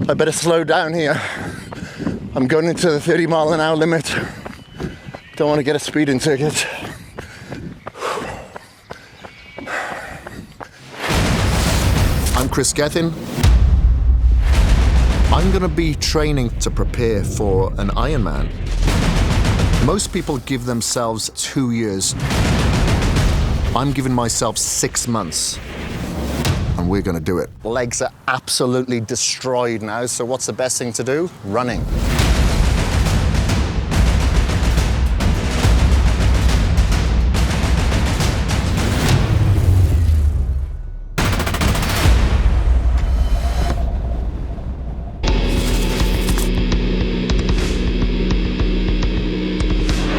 I better slow down here. I'm going into the 30-mile-an-hour limit. Don't want to get a speeding ticket. I'm Kris Gethin. I'm going to be training to prepare for an Ironman. Most people give themselves 2 years. I'm giving myself 6 months. And we're going to do it. Legs are absolutely destroyed now, so what's the best thing to do? Running.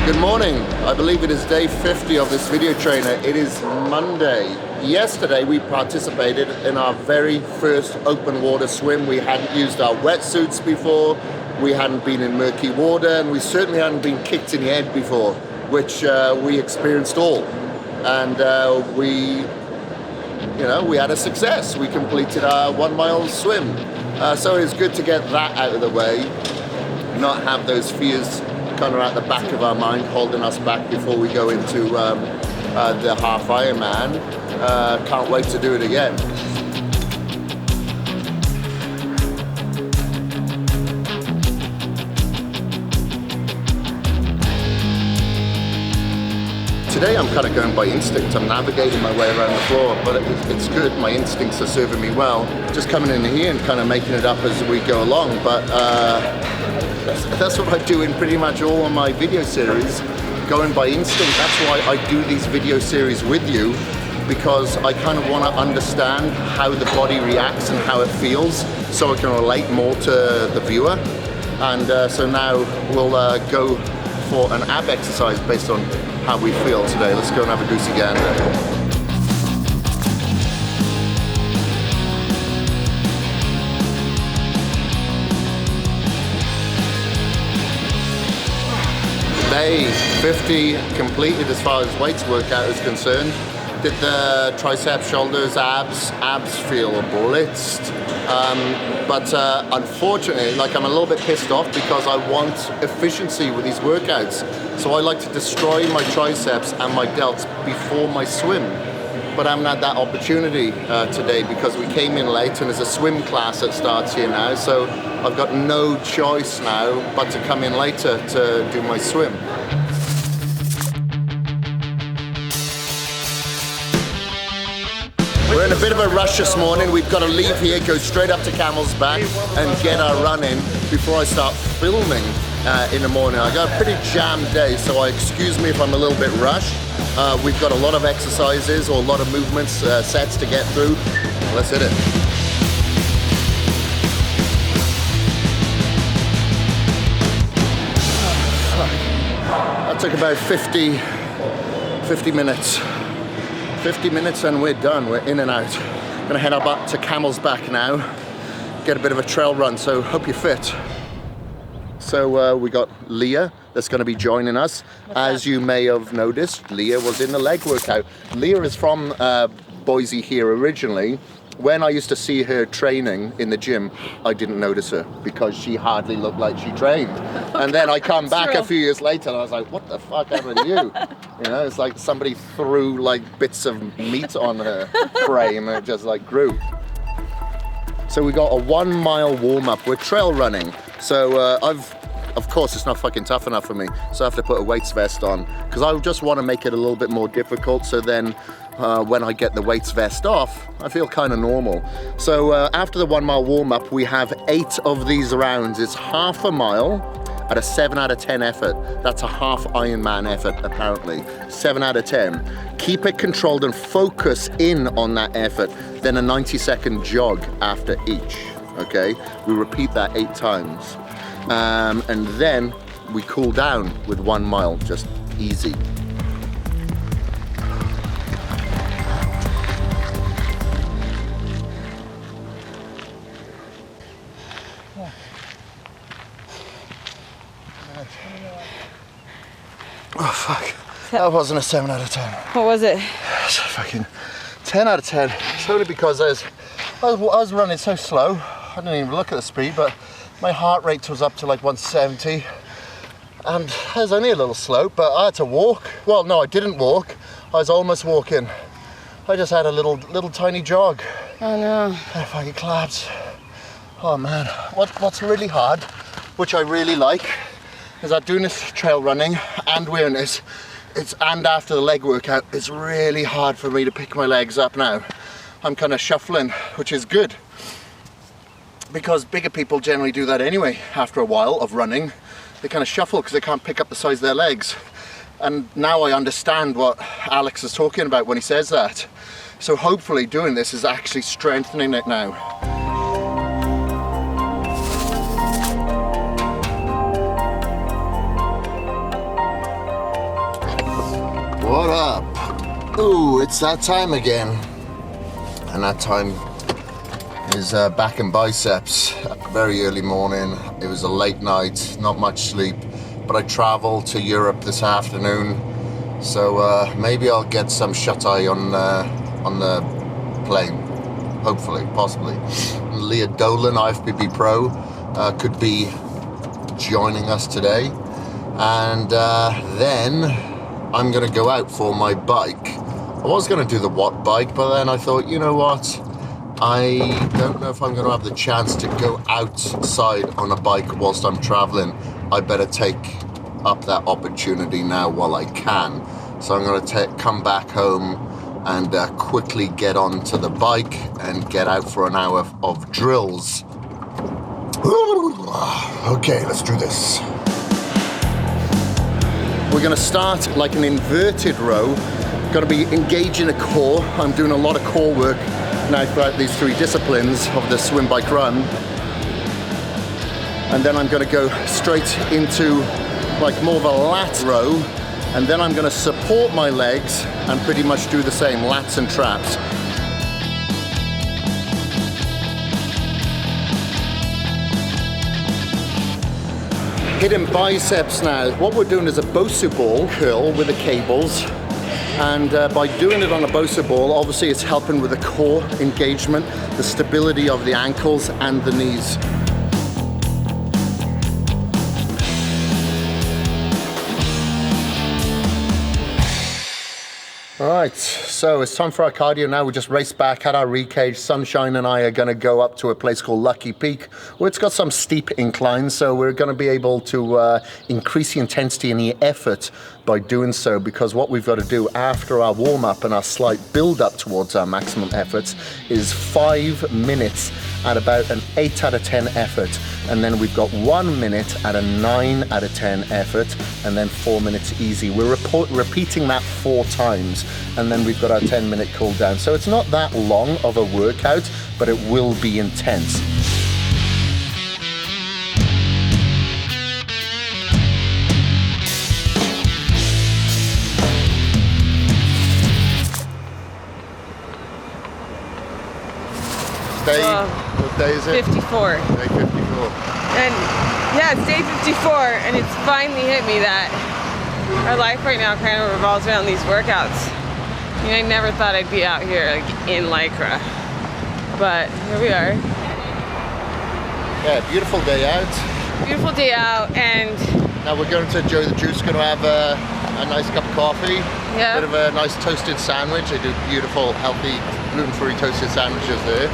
Good morning. I believe it is day 50 of this video trainer. It is Monday. Yesterday we participated in our very first open water swim. We hadn't used our wetsuits before, we hadn't been in murky water, and we certainly hadn't been kicked in the head before, which we experienced all. And we had a success. We completed our 1 mile swim. So it's good to get that out of the way, not have those fears kind of at the back of our mind holding us back before we go into the half Ironman. Can't wait to do it again. Today I'm kind of going by instinct. I'm navigating my way around the floor, but it's good. My instincts are serving me well. Just coming in here and kind of making it up as we go along, but that's what I do in pretty much all of my video series, going by instinct. That's why I do these video series with you, because I kind of want to understand how the body reacts and how it feels, so I can relate more to the viewer. And so now we'll go for an ab exercise based on how we feel today. Let's go and have a goosey gander. Day 50 completed as far as weights workout is concerned. Did the triceps, shoulders, abs feel blitzed. But unfortunately, I'm a little bit pissed off because I want efficiency with these workouts. So I like to destroy my triceps and my delts before my swim. But I haven't had that opportunity today because we came in late and there's a swim class that starts here now. So I've got no choice now but to come in later to do my swim. We're in a bit of a rush this morning. We've got to leave here, go straight up to Camel's Back and get our run in before I start filming in the morning. I got a pretty jammed day, so excuse me if I'm a little bit rushed. We've got a lot of exercises or a lot of movements, sets to get through. Let's hit it. That took about 50 minutes. 50 minutes and we're done. We're in and out. Gonna head up to Camel's Back now, get a bit of a trail run, so hope you're fit. So we got Leah that's gonna be joining us. As you may have noticed, Leah was in the leg workout. Leah is from Boise here originally. When I used to see her training in the gym, I didn't notice her because she hardly looked like she trained. And then I come back a few years later and I was like, what the fuck happened to you? You know, it's like somebody threw bits of meat on her frame and it just grew. So we got a 1 mile warm up. We're trail running. So of course it's not fucking tough enough for me. So I have to put a weights vest on because I just want to make it a little bit more difficult. So then when I get the weights vest off, I feel kind of normal. So after the 1 mile warm up, we have 8 of these rounds. It's half a mile at a 7 out of 10 effort. That's a half Ironman effort, apparently. 7 out of 10. Keep it controlled and focus in on that effort. Then a 90-second jog after each, okay? We repeat that 8 times. And then we cool down with 1 mile, just easy. Oh fuck, that wasn't a 7 out of 10. What was it? It's a fucking 10 out of 10. It's only because I was running so slow. I didn't even look at the speed, but my heart rate was up to like 170. And it was only a little slope, but I had to walk. Well, no, I didn't walk. I was almost walking. I just had a little tiny jog. Oh no. And if I get collapse. Oh man. What's really hard, which I really like, is that doing this trail running and wearing this, and after the leg workout, it's really hard for me to pick my legs up now. I'm kind of shuffling, which is good. Because bigger people generally do that anyway after a while of running. They kind of shuffle because they can't pick up the size of their legs. And now I understand what Alex is talking about when he says that. So hopefully doing this is actually strengthening it now. What up? Ooh, it's that time again. And that time is back in Biceps. Very early morning. It was a late night, not much sleep, but I traveled to Europe this afternoon, so maybe I'll get some shut-eye on the plane, hopefully, possibly. Leah Dolan, IFBB Pro, could be joining us today, and then I'm gonna go out for my bike. I was gonna do the Watt bike, but then I thought, you know what? I don't know if I'm going to have the chance to go outside on a bike whilst I'm traveling. I better take up that opportunity now while I can. So I'm going to come back home and quickly get onto the bike and get out for an hour of drills. Okay, let's do this. We're going to start like an inverted row. Got to be engaging the core. I'm doing a lot of core work now throughout these three disciplines of the swim, bike, run. And then I'm going to go straight into like more of a lat row, and then I'm going to support my legs and pretty much do the same, lats and traps. Hitting biceps now. What we're doing is a Bosu ball curl with the cables. And by doing it on a Bosu ball, obviously it's helping with the core engagement, the stability of the ankles and the knees. All right, so it's time for our cardio now. We just raced back, had our recage. Sunshine and I are gonna go up to a place called Lucky Peak, where it's got some steep inclines, so we're gonna be able to increase the intensity and the effort by doing so, because what we've got to do after our warm-up and our slight build-up towards our maximum efforts is 5 minutes at about an 8 out of 10 effort, and then we've got 1 minute at a 9 out of 10 effort, and then 4 minutes easy. We're repeating that 4 times, and then we've got our 10-minute cool down. So it's not that long of a workout, but it will be intense. What day is it? 54. Day 54. And yeah, it's day 54, and it's finally hit me that our life right now kind of revolves around these workouts. I mean, I never thought I'd be out here like in Lycra, but here we are. Yeah, beautiful day out. Beautiful day out, and now we're going to Joe the Juice. Going to have a nice cup of coffee. Yeah. Bit of a nice toasted sandwich. They do beautiful, healthy, gluten-free toasted sandwiches there.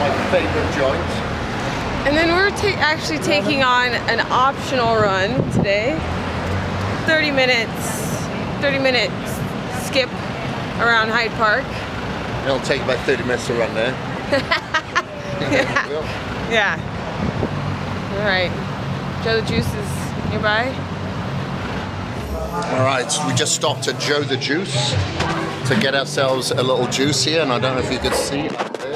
My favorite joint. And then we're actually taking on an optional run today. 30 minutes skip around Hyde Park. It'll take about 30 minutes to run there. Yeah. All right. Joe the Juice is nearby. All right, so we just stopped at Joe the Juice to get ourselves a little juice here, and I don't know if you could see up there.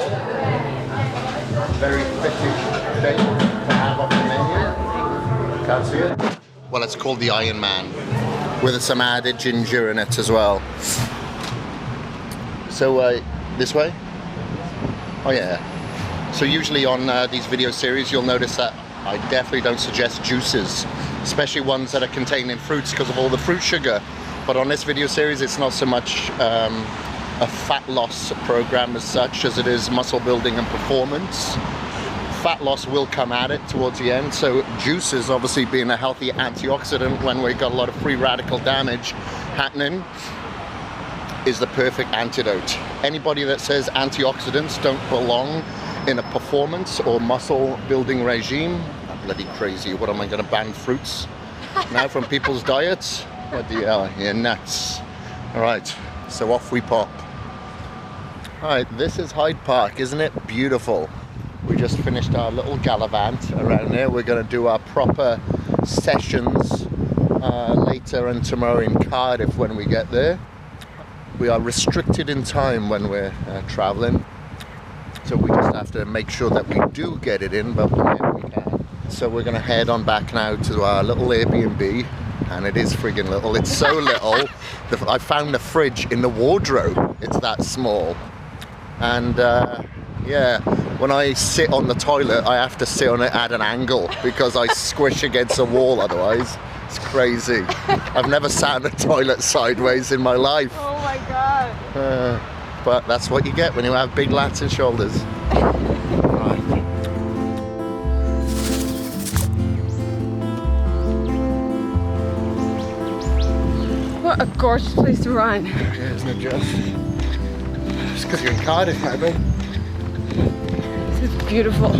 Very fitting thing to have off the menu. Can't see it? Well, it's called the Ironman, with some added ginger in it as well. So, this way? Oh yeah. So usually on these video series, you'll notice that I definitely don't suggest juices, especially ones that are containing fruits because of all the fruit sugar. But on this video series, it's not so much a fat loss program as such as it is muscle building and performance. Fat loss will come at it towards the end, so juices, obviously being a healthy antioxidant when we've got a lot of free radical damage happening, is the perfect antidote. Anybody that says antioxidants don't belong in a performance or muscle building regime, I'm bloody crazy. What am I going to ban fruits now from people's diets? What the hell, you're nuts. All right, so off we pop. All right, this is Hyde Park, isn't it beautiful? We just finished our little gallivant around there. We're going to do our proper sessions later and tomorrow in Cardiff when we get there. We are restricted in time when we're traveling, so we just have to make sure that we do get it in, but whenever we can. So we're going to head on back now to our little Airbnb, and it is friggin' little. It's so little. I found the fridge in the wardrobe. It's that small. And yeah, when I sit on the toilet, I have to sit on it at an angle because I squish against the wall otherwise. It's crazy. I've never sat in a toilet sideways in my life. Oh my God. But that's what you get when you have big lats and shoulders. Right. What a gorgeous place to run. Yeah, isn't it just? It's because you're in Cardiff, maybe. This is beautiful.